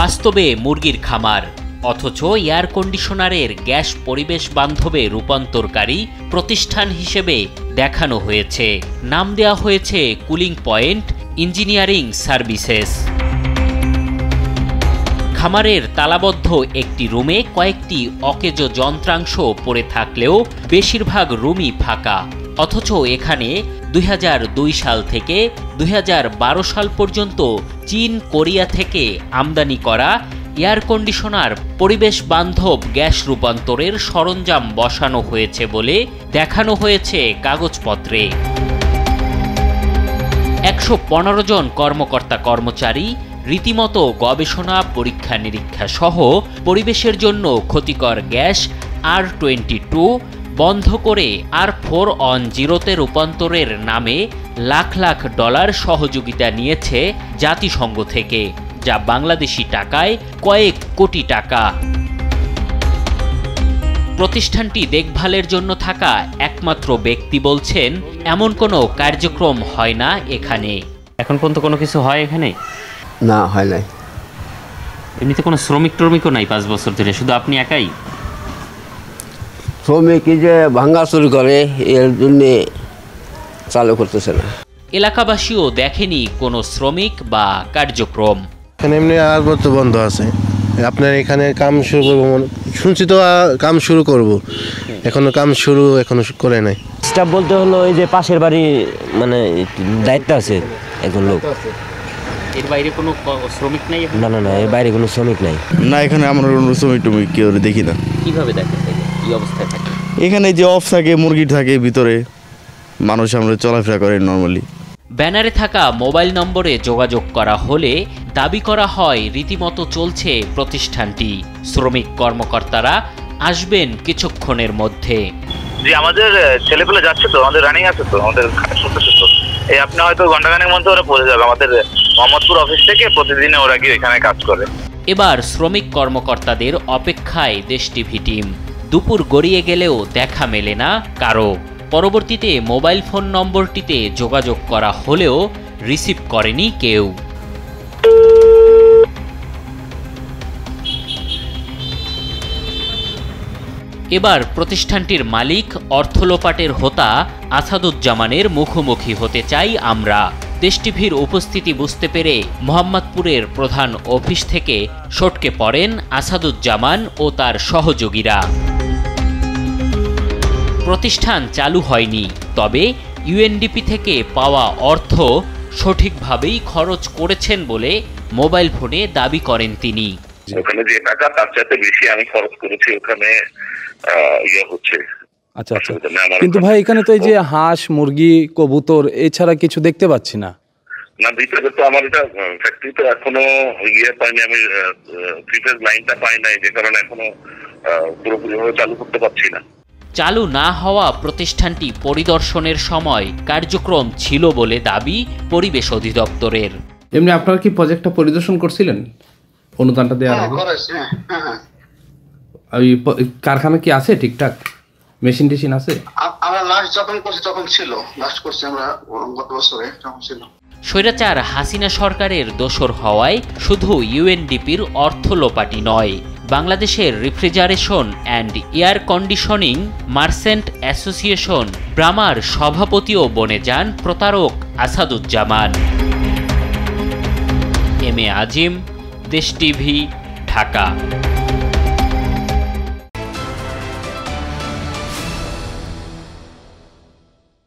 বাস্তবে মুরগির খামার, অথচ এয়ার কন্ডিশনারের গ্যাস পরিবেশ বান্ধবে রূপান্তরকারী প্রতিষ্ঠান হিসেবে দেখানো হয়েছে। নাম দেওয়া হয়েছে কুলিং পয়েন্ট ইঞ্জিনিয়ারিং সার্ভিসেস। খামারের তালাবদ্ধ একটি রুমে কয়েকটি অকেজো যন্ত্রাংশ পড়ে থাকলেও বেশিরভাগ রুমই ফাঁকা। অথচ এখানে 2002 সাল থেকে 2012 সাল পর্যন্ত চীন, কোরিয়া থেকে আমদানি করা এয়ার কন্ডিশনার পরিবেশ বান্ধব গ্যাস রূপান্তরের সরঞ্জাম বসানো হয়েছে বলে দেখানো হয়েছে কাগজপত্রে। 115 জন কর্মকর্তা কর্মচারী রীতিমতো গবেষণা, পরীক্ষা নিরীক্ষা সহ পরিবেশের জন্য ক্ষতিকর গ্যাস R22 বন্ধ করে R410 রূপান্তরের নামে লাখ লাখ ডলার সহযোগিতা নিয়েছে জাতিসংঘ থেকে, যা বাংলাদেশি টাকায় কয়েক কোটি টাকা। প্রতিষ্ঠানটি দেখভালের জন্য থাকা একমাত্র ব্যক্তি বলছেন, এমন কোনো কার্যক্রম হয় না এখানে। এখন পর্যন্ত কোনো কিছু হয় এখানে? না, হয় নাই। এমনিতে কোনো শ্রমিক ট্রমিকও নাই 5 বছর ধরে, শুধু আপনি একাই? শ্রমিক যে ভাঙাচুরি করে এর জন্যে চালু করতেছে না। এলাকাবাসীও দেখেনি কোনো শ্রমিক বা কার্যক্রম। এখানে এমনি আর তো বন্ধ আছে। আপনার এখানে কাম শুরু করবো শুনছি তো, কাম শুরু করব, এখনো কাম শুরু এখনো করে নাই। স্টাফ বলতে হলো এই যে পাশের বাড়ি, মানে দায়িত্ব আছে একজন লোক। এর বাইরে কোনো শ্রমিক নাই? না না না, এর বাইরে কোনো শ্রমিক নাই। না, এখানে আমরা কোনো শ্রমিক টমিক কেউ দেখি না। কিভাবে দেখেন, কি অবস্থায় থাকে? এখানে যে অফ থাকে, মুরগি থাকে ভিতরে, মানুষ আমরা চলাফেরা করে নর্মালি। ব্যানারে থাকা মোবাইল নম্বরে যোগাযোগ করা হলে দাবি করা হয় রীতিমতো চলছে প্রতিষ্ঠানটি। শ্রমিক কর্মকর্তারা আসবেন কিছুক্ষণের মধ্যে। জি, আমাদের ছেলেপেলে যাচ্ছে তো, আমাদের রানিং আছে তো, আমাদের চলতেছে তো। এই আপনি হয়তো ঘন্টাখানেক মধ্যে ওরা পৌঁছে যাবে। আমাদের মোহাম্মদপুর অফিস থেকে প্রতিদিনে ওরা গিয়ে এখানে কাজ করে। এবার শ্রমিক কর্মকর্তাদের অপেক্ষায় দেশ টিভি টিম। দুপুর গড়িয়ে গেলেও দেখা মেলে না কারো। পরবর্তীতে মোবাইল ফোন নম্বরটিতে যোগাযোগ করা হলেও রিসিভ করেনি কেউ। এবার প্রতিষ্ঠানটির মালিক অর্থলোপাটের হোতা আসাদুজ্জামানের মুখোমুখি হতে চাই আমরা। দেশ টিভির উপস্থিতি বুঝতে পেরে মোহাম্মদপুরের প্রধান অফিস থেকে সটকে পড়েন আসাদুজ্জামান ও তার সহযোগীরা। প্রতিষ্ঠান চালু হয়নি, তবে ইউএনডিপি থেকে পাওয়া অর্থ সঠিকভাবেই খরচ করেছেন বলে মোবাইল ফোনে দাবি করেন তিনি। ওখানে যে টাকা তার চাইতে বেশি আমি খরচ করেছি, ওখানে হচ্ছে। আচ্ছা আচ্ছা, কিন্তু ভাই এখানে তো এই যে হাঁস, মুরগি, কবুতর এছাড়া কিছু দেখতে পাচ্ছি না। না, ভিতরে তো আমার এটা ফ্যাক্টরি তো এখনো পাইনি, আমি প্রিফেজ লাইনটা পাই নাই, যে কারণে এখনো পুরোপুরিভাবে চালু করতে পারছি না। চালু না হওয়া প্রতিষ্ঠানটি পরিদর্শনের সময় কার্যক্রম ছিল বলে দাবি পরিবেশ অধিদপ্তরের। এমনি আপনারা কি প্রজেক্টটা পরিদর্শন করছিলেন অনুদানটা দেওয়ার আগে? ওই কারখানা কি আছে ঠিকঠাক, মেশিন টেশিন আছে? আমরা লাস্ট যখন করছি তখন ছিল, লাস্ট করছি আমরা গত বছরে তখন ছিল। স্বৈরাচার হাসিনা সরকারের দোসর হওয়ায় শুধু ইউএনডিপির অর্থ লোপাটি নয়, বাংলাদেশের refrigeration and air conditioning merchant association ব্রামার সভাপতিও বনে যান প্রতারক আসাদুজ্জামান। এম এ আজিম, দেশ টিভি, ঢাকা।